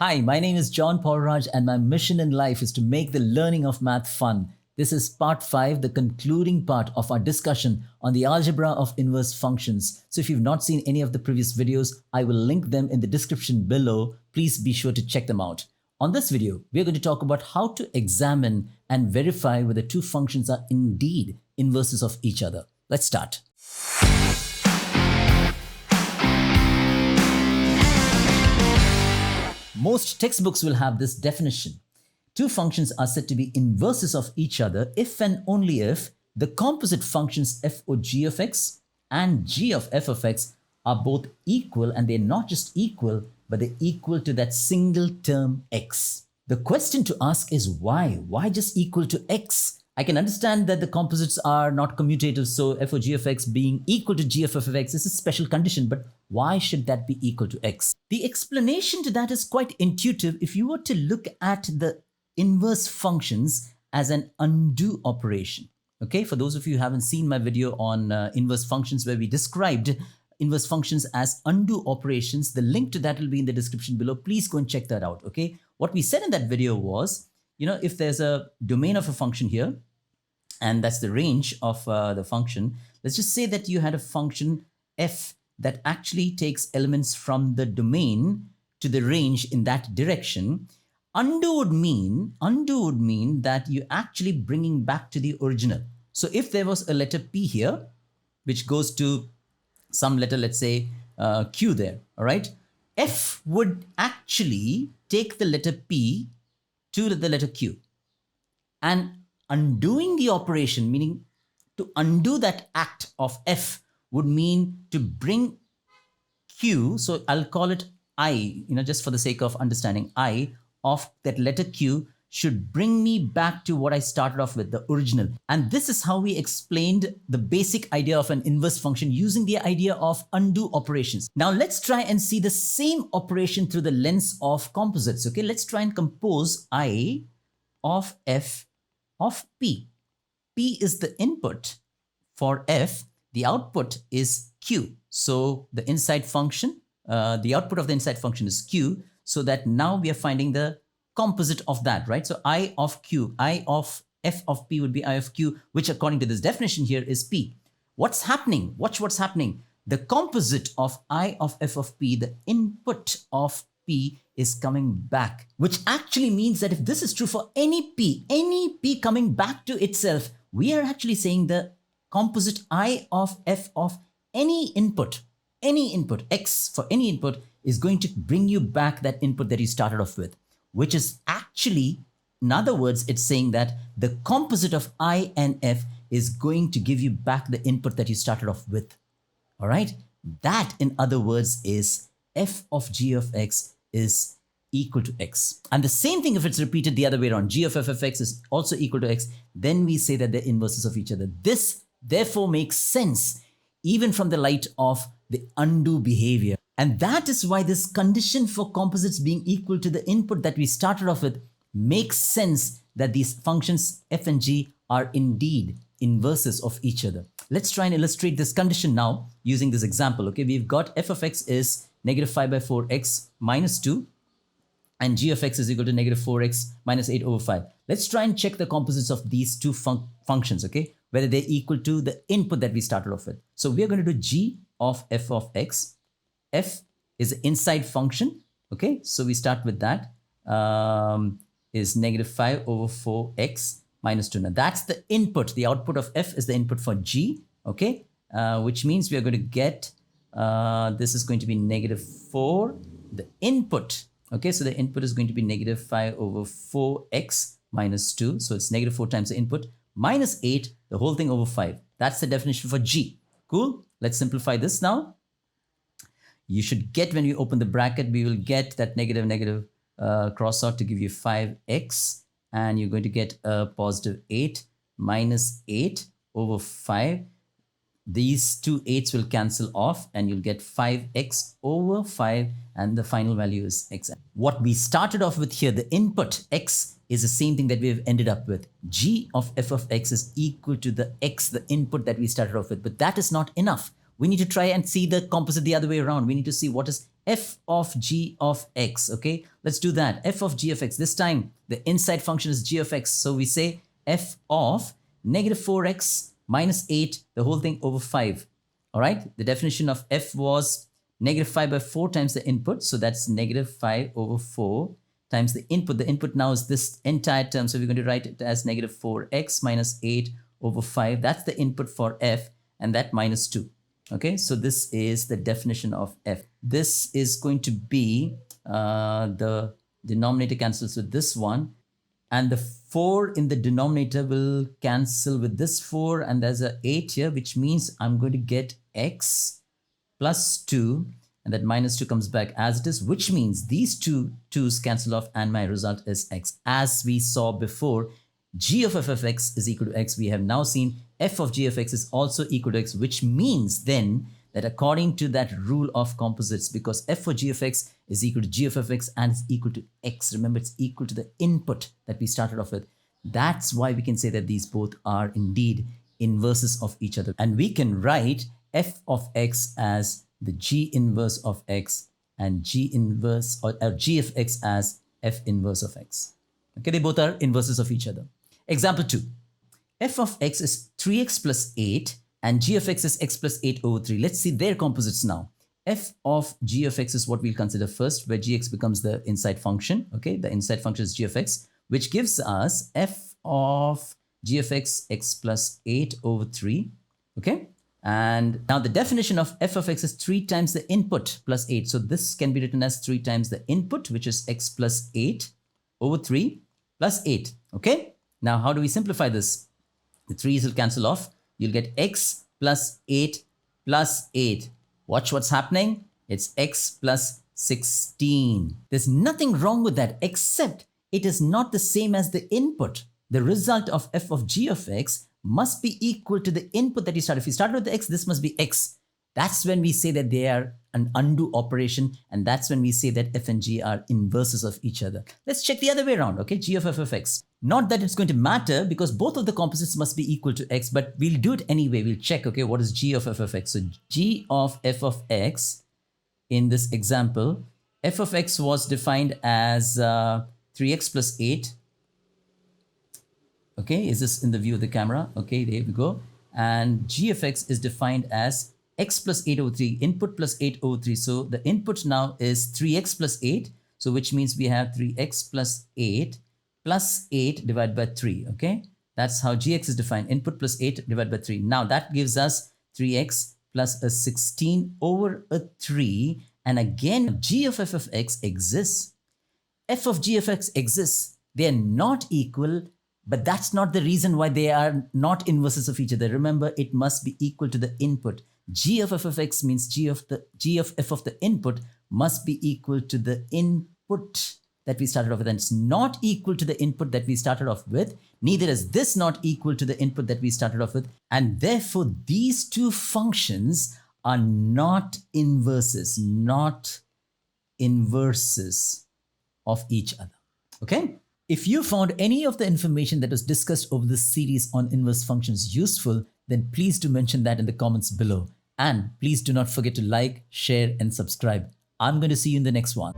Hi, my name is John Paulraj, and my mission in life is to make the learning of math fun. This is part 5, the concluding part of our discussion on the algebra of inverse functions. So if you've not seen any of the previous videos, I will link them in the description below. Please be sure to check them out. On this video, we're going to talk about how to examine and verify whether two functions are indeed inverses of each other. Let's start. Most textbooks will have this definition. Two functions are said to be inverses of each other if and only if the composite functions f or g of x and g of f of x are both equal, and they're not just equal, but they're equal to that single term x. The question to ask is why? Why just equal to x? I can understand that the composites are not commutative, so f or g of x being equal to g of f of x is a special condition, but why should that be equal to x? The explanation to that is quite intuitive. If you were to look at the inverse functions as an undo operation, okay? For those of you who haven't seen my video on inverse functions where we described inverse functions as undo operations, the link to that will be in the description below. Please go and check that out, okay? What we said in that video was, if there's a domain of a function here, and that's the range of the function, let's just say that you had a function f that actually takes elements from the domain to the range in that direction. Undo would mean that you're actually bringing back to the original. So if there was a letter p here, which goes to some letter, let's say q there, all right? F would actually take the letter p to the letter q. And undoing the operation, meaning to undo that act of f, would mean to bring q, so I'll call it I, just for the sake of understanding, I of that letter q should bring me back to what I started off with, the original. And this is how we explained the basic idea of an inverse function using the idea of undo operations. Now let's try and see the same operation through the lens of composites, okay? Let's try and compose I of f of p. P is the input for f, the output is q. So the inside function, the output of the inside function is q, so that now we are finding the composite of that, right? So I of q, I of f of p would be I of q, which according to this definition here is p. What's happening? Watch what's happening. The composite of I of f of p, the input of p, is coming back, which actually means that if this is true for any p coming back to itself, we are actually saying the composite I of f of any input, x for any input, is going to bring you back that input that you started off with, which is actually, in other words, it's saying that the composite of I and f is going to give you back the input that you started off with. All right? That, in other words, is f of g of x is equal to x. And the same thing if it's repeated the other way around, g of f of x is also equal to x, then we say that they're inverses of each other. This therefore makes sense even from the light of the undo behavior. And that is why this condition for composites being equal to the input that we started off with makes sense, that these functions f and g are indeed inverses of each other. Let's try and illustrate this condition now using this example. Okay, we've got f of x is negative 5 by 4x minus 2, and g of x is equal to negative 4x minus 8 over 5. Let's try and check the composites of these two functions, okay, whether they're equal to the input that we started off with. So we're going to do g of f of x. F is an inside function, okay, so we start with that, is negative 5 over 4x minus 2. Now that's the input. The output of f is the input for g, okay, which means we are going to get, this is going to be negative 4, the input, okay, so the input is going to be negative 5 over 4x minus 2, so it's negative 4 times the input, minus 8, the whole thing over 5. That's the definition for g. Cool? Let's simplify this now. You should get, when you open the bracket, we will get that negative cross out to give you 5x, and you're going to get a positive 8 minus 8 over 5. These two 8s will cancel off, and you'll get 5x over 5, and the final value is x. What we started off with here, the input x, is the same thing that we have ended up with. G of f of x is equal to the x, the input that we started off with. But that is not enough. We need to try and see the composite the other way around. We need to see what is f of g of x. Okay, let's do that. F of g of x. This time the inside function is g of x. So we say f of negative 4x minus 8, the whole thing over 5. All right, the definition of f was negative 5 by 4 times the input. So that's negative 5 over 4 times the input. The input now is this entire term. So we're going to write it as negative 4x minus 8 over 5. That's the input for f, and that minus 2. Okay, so this is the definition of f. This is going to be the denominator cancels with this one, and the 4 in the denominator will cancel with this 4, and there's a 8 here, which means I'm going to get x plus 2, and that minus 2 comes back as it is, which means these two 2's cancel off and my result is x. As we saw before, g of f of x is equal to x. We have now seen f of g of x is also equal to x, which means then that according to that rule of composites, because f of g of x is equal to g of f x and is equal to x, remember it's equal to the input that we started off with. That's why we can say that these both are indeed inverses of each other. And we can write f of x as the g inverse of x and g inverse or g of x as f inverse of x. Okay, they both are inverses of each other. Example 2. F of x is 3x plus 8 and g of x is x plus 8 over 3. Let's see their composites now. F of g of x is what we'll consider first, where gx becomes the inside function. Okay, the inside function is g of x, which gives us f of g of x, x plus 8 over 3. Okay, and now the definition of f of x is 3 times the input plus 8. So this can be written as 3 times the input, which is x plus 8 over 3 plus 8. Okay, now how do we simplify this? The 3's will cancel off. You'll get x plus 8 plus 8. Watch what's happening. It's x plus 16. There's nothing wrong with that, except it is not the same as the input. The result of f of g of x must be equal to the input that you started. If you started with x, this must be x. That's when we say that they are an undo operation, and that's when we say that f and g are inverses of each other. Let's check the other way around, okay? G of f of x. Not that it's going to matter because both of the composites must be equal to x, but we'll do it anyway. We'll check, okay, what is g of f of x? So g of f of x in this example, f of x was defined as 3x plus 8. Okay, is this in the view of the camera? Okay, there we go. And g of x is defined as x plus 8 over 3, input plus 8 over 3. So the input now is 3x plus 8. So which means we have 3x plus 8 plus 8 divided by 3. Okay, that's how gx is defined, input plus 8 divided by 3. Now that gives us 3x plus a 16 over a 3. And again, g of f of x exists. F of g of x exists. They are not equal, but that's not the reason why they are not inverses of each other. Remember, it must be equal to the input. G of f of x means g of f of the input must be equal to the input that we started off with, and it's not equal to the input that we started off with. Neither is this not equal to the input that we started off with, and therefore these two functions are not inverses of each other. Okay? If you found any of the information that was discussed over this series on inverse functions useful, then please do mention that in the comments below. And please do not forget to like, share, and subscribe. I'm going to see you in the next one.